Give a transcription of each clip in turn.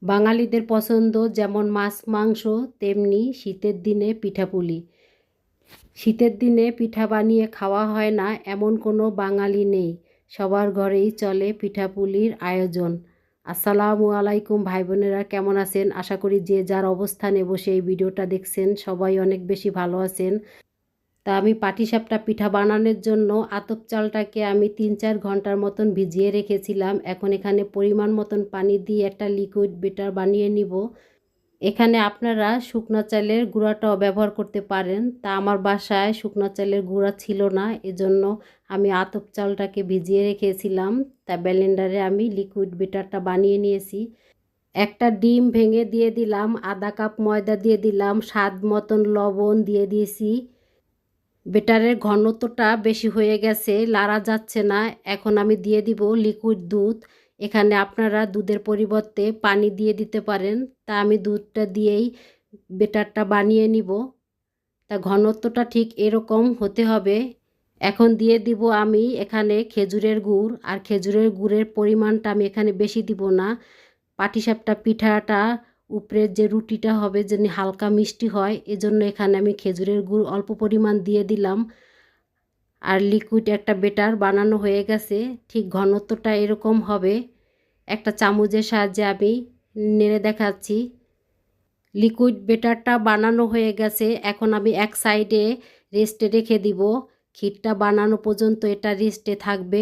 বাঙালিদের পছন্দ যেমন মাছ মাংস, তেমনি শীতের দিনে পিঠাপুলি। শীতের দিনে পিঠা বানিয়ে খাওয়া হয় না এমন কোনো বাঙালি নেই। সবার ঘরেই চলে পিঠাপুলির আয়োজন। আসসালামু আলাইকুম ভাই বোনেরা, কেমন আছেন? আশা করি যে যার অবস্থানে বসে এই ভিডিওটা দেখছেন সবাই অনেক বেশি ভালো আছেন। তা আমি পাটিসাপটা পিঠা বানানোর জন্য আতপ চালটাকে আমি ৩-৪ ঘন্টার মতন ভিজিয়ে রেখেছিলাম। এখন এখানে পরিমাণ মতন পানি দিয়ে একটা লিকুইড বেটার বানিয়ে নিব। এখানে আপনারা শুকনো চালের গুঁড়াটাও ব্যবহার করতে পারেন। তা আমার বাসায় শুকনো চালের গুঁড়া ছিল না, এজন্য আমি আতপ চালটাকে ভিজিয়ে রেখেছিলাম। তা ব্লেন্ডারে আমি লিকুইড বেটারটা বানিয়ে নিয়েছি। একটা ডিম ভেঙে দিয়ে দিলাম, আধা কাপ ময়দা দিয়ে দিলাম, স্বাদ মতন লবণ দিয়ে দিয়েছি। বেটারের ঘনত্বটা বেশি হয়ে গেছে, লাড়া যাচ্ছে না। এখন আমি দিয়ে দিব লিকুইড দুধ। এখানে আপনারা দুধের পরিবর্তে পানি দিয়ে দিতে পারেন। তা আমি দুধটা দিয়েই বেটারটা বানিয়ে নিব। তা ঘনত্বটা ঠিক এরকম হতে হবে। এখন দিয়ে দিব আমি এখানে খেজুরের গুড়, আর খেজুরের গুড়ের পরিমাণটা আমি এখানে বেশি দিব না। পাটিসাপটা পিঠাটা উপরের যে রুটিটা হবে যেন হালকা মিষ্টি হয়, এজন্য এখানে আমি খেজুরের গুড় অল্প পরিমাণ দিয়ে দিলাম। আর লিকুইড একটা বেটার বানানো হয়ে গেছে, ঠিক ঘনত্বটা এরকম হবে। একটা চামচের সাহায্যে আমি নেড়ে দেখাচ্ছি। লিকুইড বেটারটা বানানো হয়ে গেছে, এখন আমি এক সাইডে রেস্টে রেখে দিব। ক্ষীরটা বানানো পর্যন্ত এটা রেস্টে থাকবে।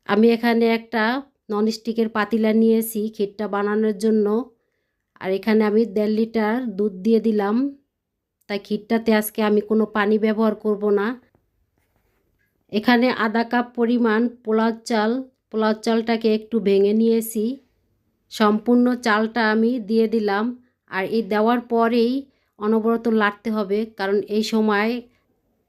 আমি এখানে একটা ননস্টিকের পাতিলা নিয়েছি ক্ষীরটা বানানোর জন্য। আর এখানে আমি 1.5 লিটার দুধ দিয়ে দিলাম। তাই ক্ষীরটাতে আজকে আমি কোনো পানি ব্যবহার করব না। এখানে আধা কাপ পরিমাণ পোলাও চালটাকে একটু ভেঙে নিয়েছি। সম্পূর্ণ চালটা আমি দিয়ে দিলাম। আর এই দেওয়ার পরেই অনবরত লাড়তে হবে, কারণ এই সময়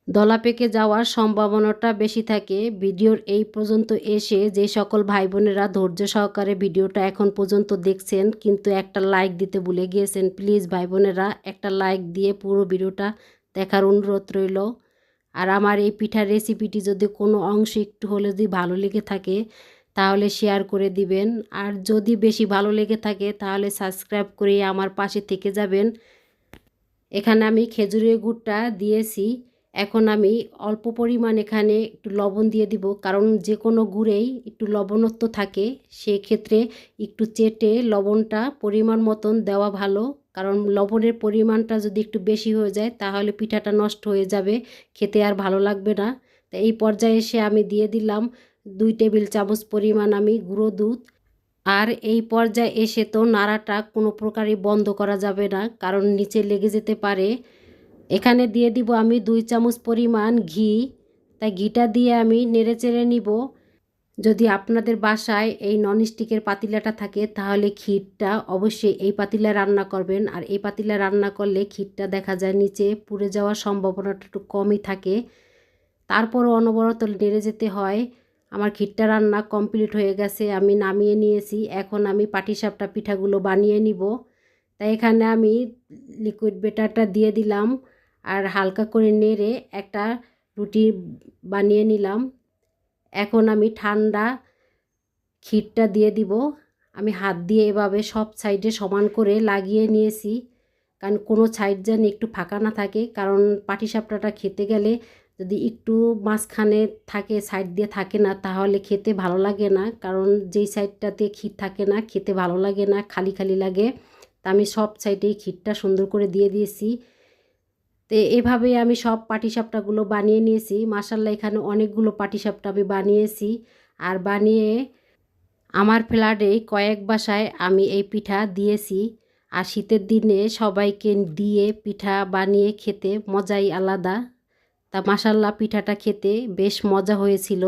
দলা পেকে যাওয়ার সম্ভাবনাটা বেশি থাকে। ভিডিওর এই পর্যন্ত এসে যে সকল ভাই বোনেরা ধৈর্য সহকারে ভিডিওটা এখন পর্যন্ত দেখছেন কিন্তু একটা লাইক দিতে ভুলে গিয়েছেন, প্লিজ ভাই বোনেরা একটা লাইক দিয়ে পুরো ভিডিওটা দেখার অনুরোধ রইল। আর আমার এই পিঠার রেসিপিটি যদি কোনো অংশ একটু হলে যদি ভালো লেগে থাকে তাহলে শেয়ার করে দিবেন। আর যদি বেশি ভালো লেগে থাকে তাহলে সাবস্ক্রাইব করে আমার পাশে থেকে যাবেন। এখানে আমি খেজুরের গুড়টা দিয়েছি। এখন আমি অল্প পরিমাণ এখানে একটু লবণ দিয়ে দিব, কারণ যে কোনো গুড়েই একটু লবণত্ব থাকে। সেক্ষেত্রে একটু চেটে লবণটা পরিমাণ মতন দেওয়া ভালো, কারণ লবণের পরিমাণটা যদি একটু বেশি হয়ে যায় তাহলে পিঠাটা নষ্ট হয়ে যাবে, খেতে আর ভালো লাগবে না। তো এই পর্যায়ে এসে আমি দিয়ে দিলাম 2 টেবিল চামচ পরিমাণ আমি গুঁড়ো দুধ। আর এই পর্যায়ে এসে তো নাড়াটা কোনো প্রকারই বন্ধ করা যাবে না, কারণ নিচে লেগে যেতে পারে। এখানে দিয়ে দিব আমি 2 চামচ পরিমাণ ঘি। তাই ঘিটা দিয়ে আমি নেড়েচেড়ে নিব। যদি আপনাদের বাসায় এই ননস্টিকের পাতিলাটা থাকে তাহলে ক্ষীরটা অবশ্যই এই পাতিলায় রান্না করবেন। আর এই পাতিলায় রান্না করলে ক্ষীরটা দেখা যায় নিচে পুড়ে যাওয়ার সম্ভাবনাটা একটু কমই থাকে। তারপরও অনবরত নেড়ে যেতে হয়। আমার ক্ষীরটা রান্না কমপ্লিট হয়ে গেছে, আমি নামিয়ে নিয়েছি। এখন আমি পাটিসাপটা পিঠাগুলো বানিয়ে নিব। তাই এখানে আমি লিকুইড বেটারটা দিয়ে দিলাম আর হালকা করে নেড়ে একটা রুটি বানিয়ে নিলাম। এখন আমি ঠান্ডা ক্ষীরটা দিয়ে দিব। আমি হাত দিয়ে এভাবে সব সাইডে সমান করে লাগিয়ে নিয়েছি, কারণ কোনো সাইড যেন একটু ফাঁকা না থাকে। কারণ পাটিসাপটাটা খেতে গেলে যদি একটু মাঝখানে থাকে, সাইড দিয়ে থাকে না, তাহলে খেতে ভালো লাগে না। কারণ যেই সাইডটাতে ক্ষীর থাকে না খেতে ভালো লাগে না, খালি খালি লাগে। তা আমি সব সাইডেই ক্ষীরটা সুন্দর করে দিয়ে দিয়েছি। তো এভাবেই আমি সব পাটিসাপটাগুলো বানিয়ে নিয়েছি। মাশাআল্লাহ এখানে অনেকগুলো পাটিসাপটা আমি বানিয়েছি। আর বানিয়ে আমার ফ্ল্যাটে কয়েক বাসায় আমি এই পিঠা দিয়েছি। আর শীতের দিনে সবাইকে দিয়ে পিঠা বানিয়ে খেতে মজাই আলাদা। তা মাশাআল্লাহ পিঠাটা খেতে বেশ মজা হয়েছিল।